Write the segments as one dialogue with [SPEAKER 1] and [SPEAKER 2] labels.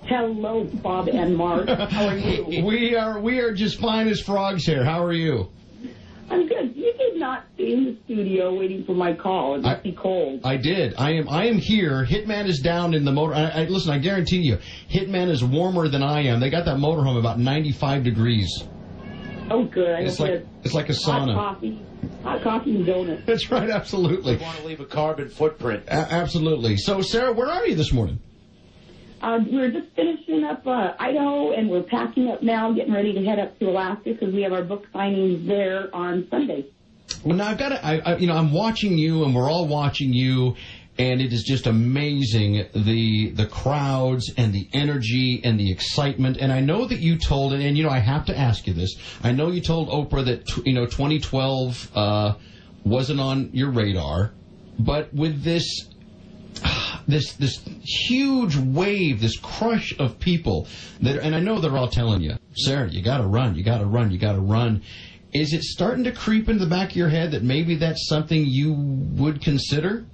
[SPEAKER 1] Hello, Bob and Mark. How are you?
[SPEAKER 2] We are just fine as frogs here. How are you?
[SPEAKER 1] I'm good. You did not stay in the studio waiting for my call. It must be cold.
[SPEAKER 2] I did. I am here. Hitman is down in the motor. Listen, I guarantee you, Hitman is warmer than I am. They got that motorhome about 95 degrees.
[SPEAKER 1] Oh, good.
[SPEAKER 2] It's like a sauna.
[SPEAKER 1] Hot coffee and donuts.
[SPEAKER 2] That's right, absolutely.
[SPEAKER 3] You want to leave a carbon footprint.
[SPEAKER 2] Absolutely. So, Sarah, where are you this morning?
[SPEAKER 1] We're just finishing up Idaho, and we're packing up now, getting ready to head up to Alaska because we have our book signings there on Sunday.
[SPEAKER 2] Well, now I've got to, I'm watching you, and we're all watching you, and it is just amazing the crowds and the energy and the excitement. And I know that you told, and I have to ask you this. I know you told Oprah that 2012 wasn't on your radar, but with this huge wave, this crush of people and I know they're all telling you, Sarah, you got to run, you got to run, you got to run. Is it starting to creep into the back of your head that maybe that's something you would consider?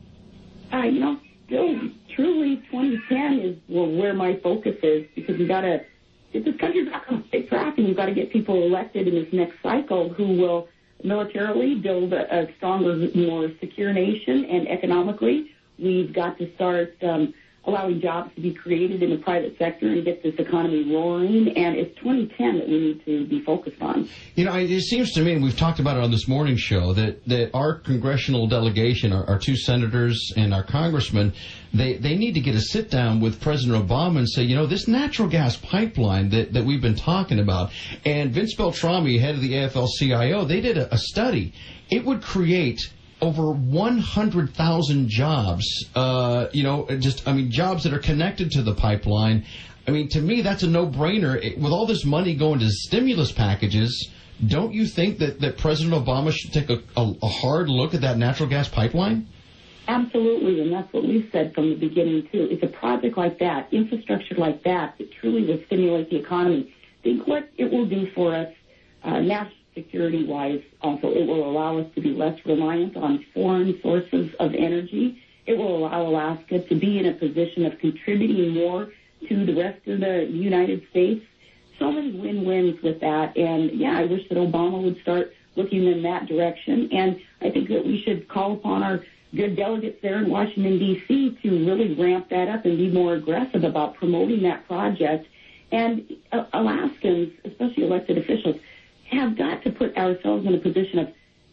[SPEAKER 1] Still, truly, 2010 is where my focus is, because we got to get this country back on safe track, and we've got to get people elected in this next cycle who will militarily build a stronger, more secure nation, and economically, we've got to start allowing jobs to be created in the private sector and get this economy roaring. And it's 2010 that we need to be focused on.
[SPEAKER 2] It seems to me, and we've talked about it on this morning show, that our congressional delegation, our two senators and our congressmen, they need to get a sit-down with President Obama and say, this natural gas pipeline that we've been talking about, and Vince Beltrami, head of the AFL-CIO, they did a study. It would create over 100,000 jobs, jobs that are connected to the pipeline. I mean, to me, that's a no-brainer. With all this money going to stimulus packages, don't you think that President Obama should take a hard look at that natural gas pipeline?
[SPEAKER 1] Absolutely, and that's what we've said from the beginning, too. It's a project like that, infrastructure like that truly will stimulate the economy. Think what it will do for us national security-wise. Also, it will allow us to be less reliant on foreign sources of energy. It will allow Alaska to be in a position of contributing more to the rest of the United States. So many win-wins with that. And, I wish that Obama would start looking in that direction. And I think that we should call upon our good delegates there in Washington, D.C. to really ramp that up and be more aggressive about promoting that project. And Alaskans, especially elected officials, have got to put ourselves in a position of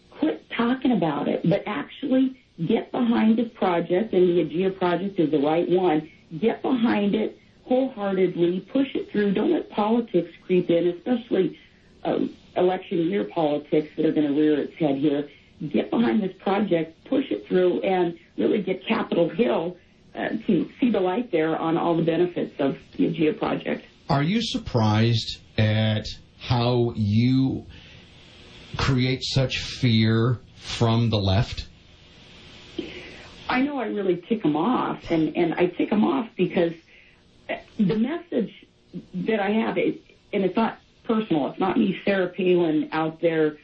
[SPEAKER 1] quit talking about it, but actually get behind this project, and the Aegea project is the right one. Get behind it wholeheartedly, push it through. Don't let politics creep in, especially election year politics that are going to rear its head here. Get behind this project, push it through, and really get Capitol Hill to see the light there on all the benefits of the Aegea project.
[SPEAKER 2] Are you surprised at how you create such fear from the left?
[SPEAKER 1] I know I really tick them off, and I tick them off because the message that I have, and it's not personal, it's not me, Sarh Palin, out there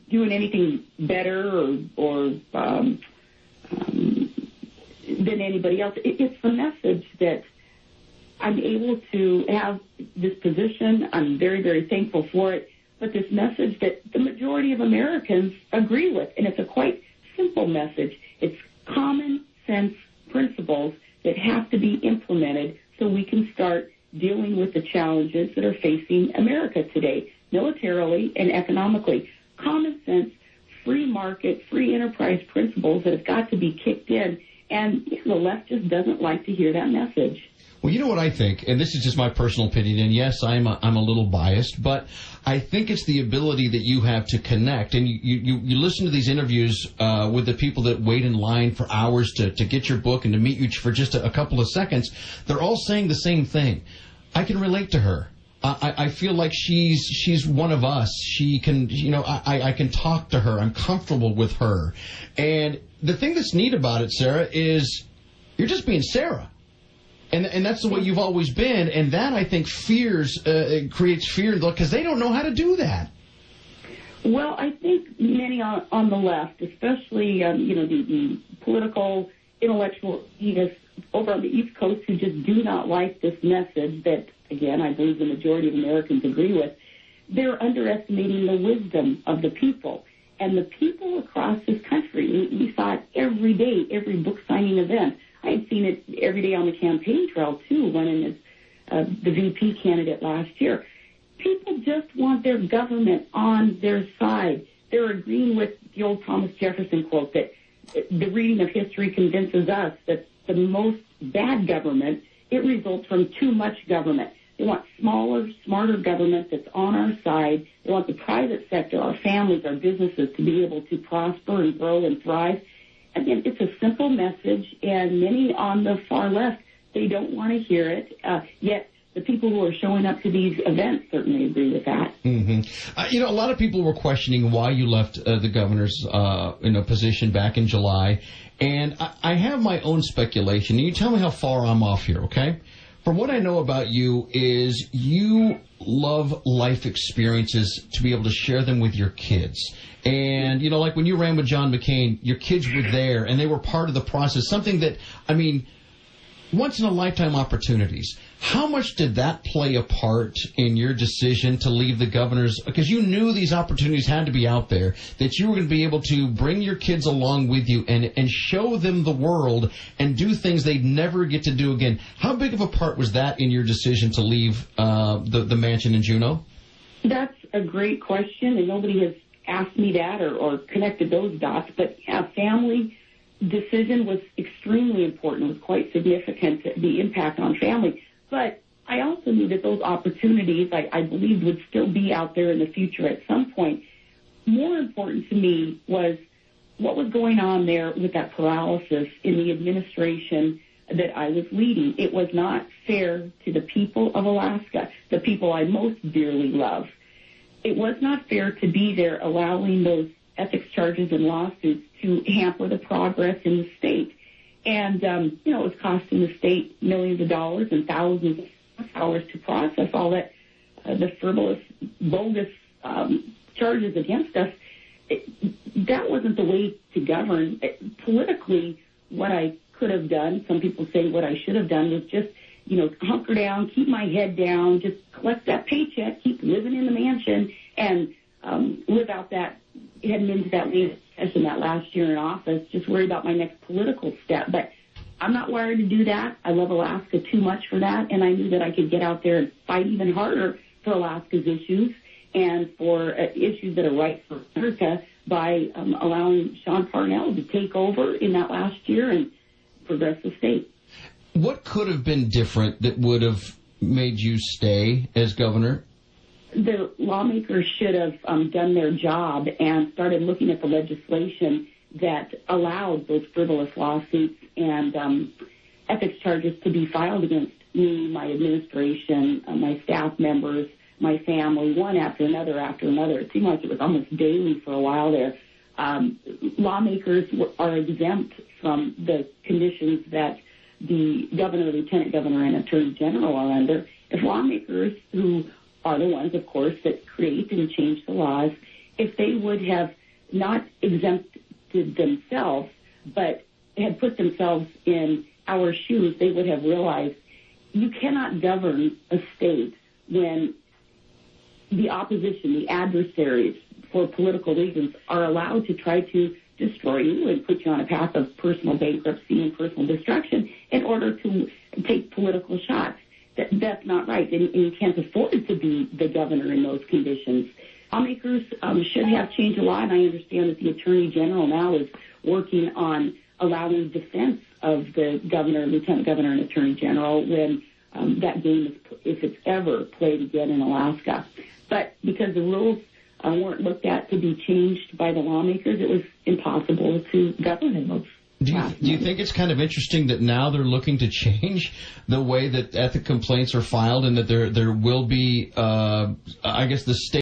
[SPEAKER 1] doing anything better or than anybody else. It's the message that I'm able to have this position. I'm very, very thankful for it. But this message that the majority of Americans agree with, and it's a quite simple message. It's common sense principles that have to be implemented so we can start dealing with the challenges that are facing America today, militarily and economically. Common sense, free market, free enterprise principles that have got to be kicked in, and the left just doesn't like to hear that message.
[SPEAKER 2] Well, you know what I think, and this is just my personal opinion, and yes, I'm a little biased, but I think it's the ability that you have to connect. And you listen to these interviews with the people that wait in line for hours to get your book and to meet you for just a couple of seconds. They're all saying the same thing. I can relate to her. I feel like she's one of us. She can, I can talk to her. I'm comfortable with her. And the thing that's neat about it, Sarah, is you're just being Sarah. And that's the way you've always been, and that, I think, creates fear because they don't know how to do that.
[SPEAKER 1] Well, I think many on the left, especially, the political, intellectual elitists, over on the East Coast who just do not like this message that, again, I believe the majority of Americans agree with. They're underestimating the wisdom of the people. And the people across this country, we saw it every day, every book signing event. I had seen it every day on the campaign trail, too, running as the VP candidate last year. People just want their government on their side. They're agreeing with the old Thomas Jefferson quote that the reading of history convinces us that the most bad government, it results from too much government. They want smaller, smarter government that's on our side. They want the private sector, our families, our businesses to be able to prosper and grow and thrive. Again, it's a simple message, and many on the far left, they don't want to hear it, yet the people who are showing up to these events certainly agree with that.
[SPEAKER 2] Mm-hmm. A lot of people were questioning why you left the governor's position back in July, and I have my own speculation. And you tell me how far I'm off here, okay? From what I know about you is you love life experiences to be able to share them with your kids. And, like when you ran with John McCain, your kids were there and they were part of the process. Something that, once-in-a-lifetime opportunities. How much did that play a part in your decision to leave the governor's? Because you knew these opportunities had to be out there, that you were going to be able to bring your kids along with you and show them the world and do things they'd never get to do again. How big of a part was that in your decision to leave the mansion in Juneau?
[SPEAKER 1] That's a great question, and nobody has asked me that or connected those dots. But, yeah, family decision was extremely important. It was quite significant, the impact on family. But I also knew that those opportunities, I believed, would still be out there in the future at some point. More important to me was what was going on there with that paralysis in the administration that I was leading. It was not fair to the people of Alaska, the people I most dearly love. It was not fair to be there allowing those ethics charges and lawsuits to hamper the progress in the state. And, it was costing the state millions of dollars and thousands of hours to process all that, the frivolous, bogus charges against us. That wasn't the way to govern. Politically, what I could have done, some people say what I should have done, was just, hunker down, keep my head down, just collect that paycheck, keep living in the mansion, and live out that, heading into that lead session that last year in office, just worry about my next political step. But I'm not wired to do that. I love Alaska too much for that, and I knew that I could get out there and fight even harder for Alaska's issues and for issues that are right for America by allowing Sarh Palin to take over in that last year and progress the state.
[SPEAKER 2] What could have been different that would have made you stay as governor?
[SPEAKER 1] The lawmakers should have done their job and started looking at the legislation that allowed those frivolous lawsuits and ethics charges to be filed against me, my administration, my staff members, my family, one after another after another. It seemed like it was almost daily for a while there. Lawmakers are exempt from the conditions that the governor, lieutenant governor, and attorney general are under. If lawmakers, who are the ones, of course, that create and change the laws, if they would have not exempted themselves, but had put themselves in our shoes, they would have realized you cannot govern a state when the opposition, the adversaries, for political reasons, are allowed to try to destroy you and put you on a path of personal bankruptcy and personal destruction in order to take political shots. That's not right, and you can't afford to be the governor in those conditions. Lawmakers should have changed a lot, and I understand that the Attorney General now is working on allowing defense of the governor, lieutenant governor, and Attorney General when that game is, if it's ever played again in Alaska. But because the rules weren't looked at to be changed by the lawmakers, it was impossible to govern in those.
[SPEAKER 2] Do you think it's kind of interesting that now they're looking to change the way that ethics complaints are filed and that there will be, the state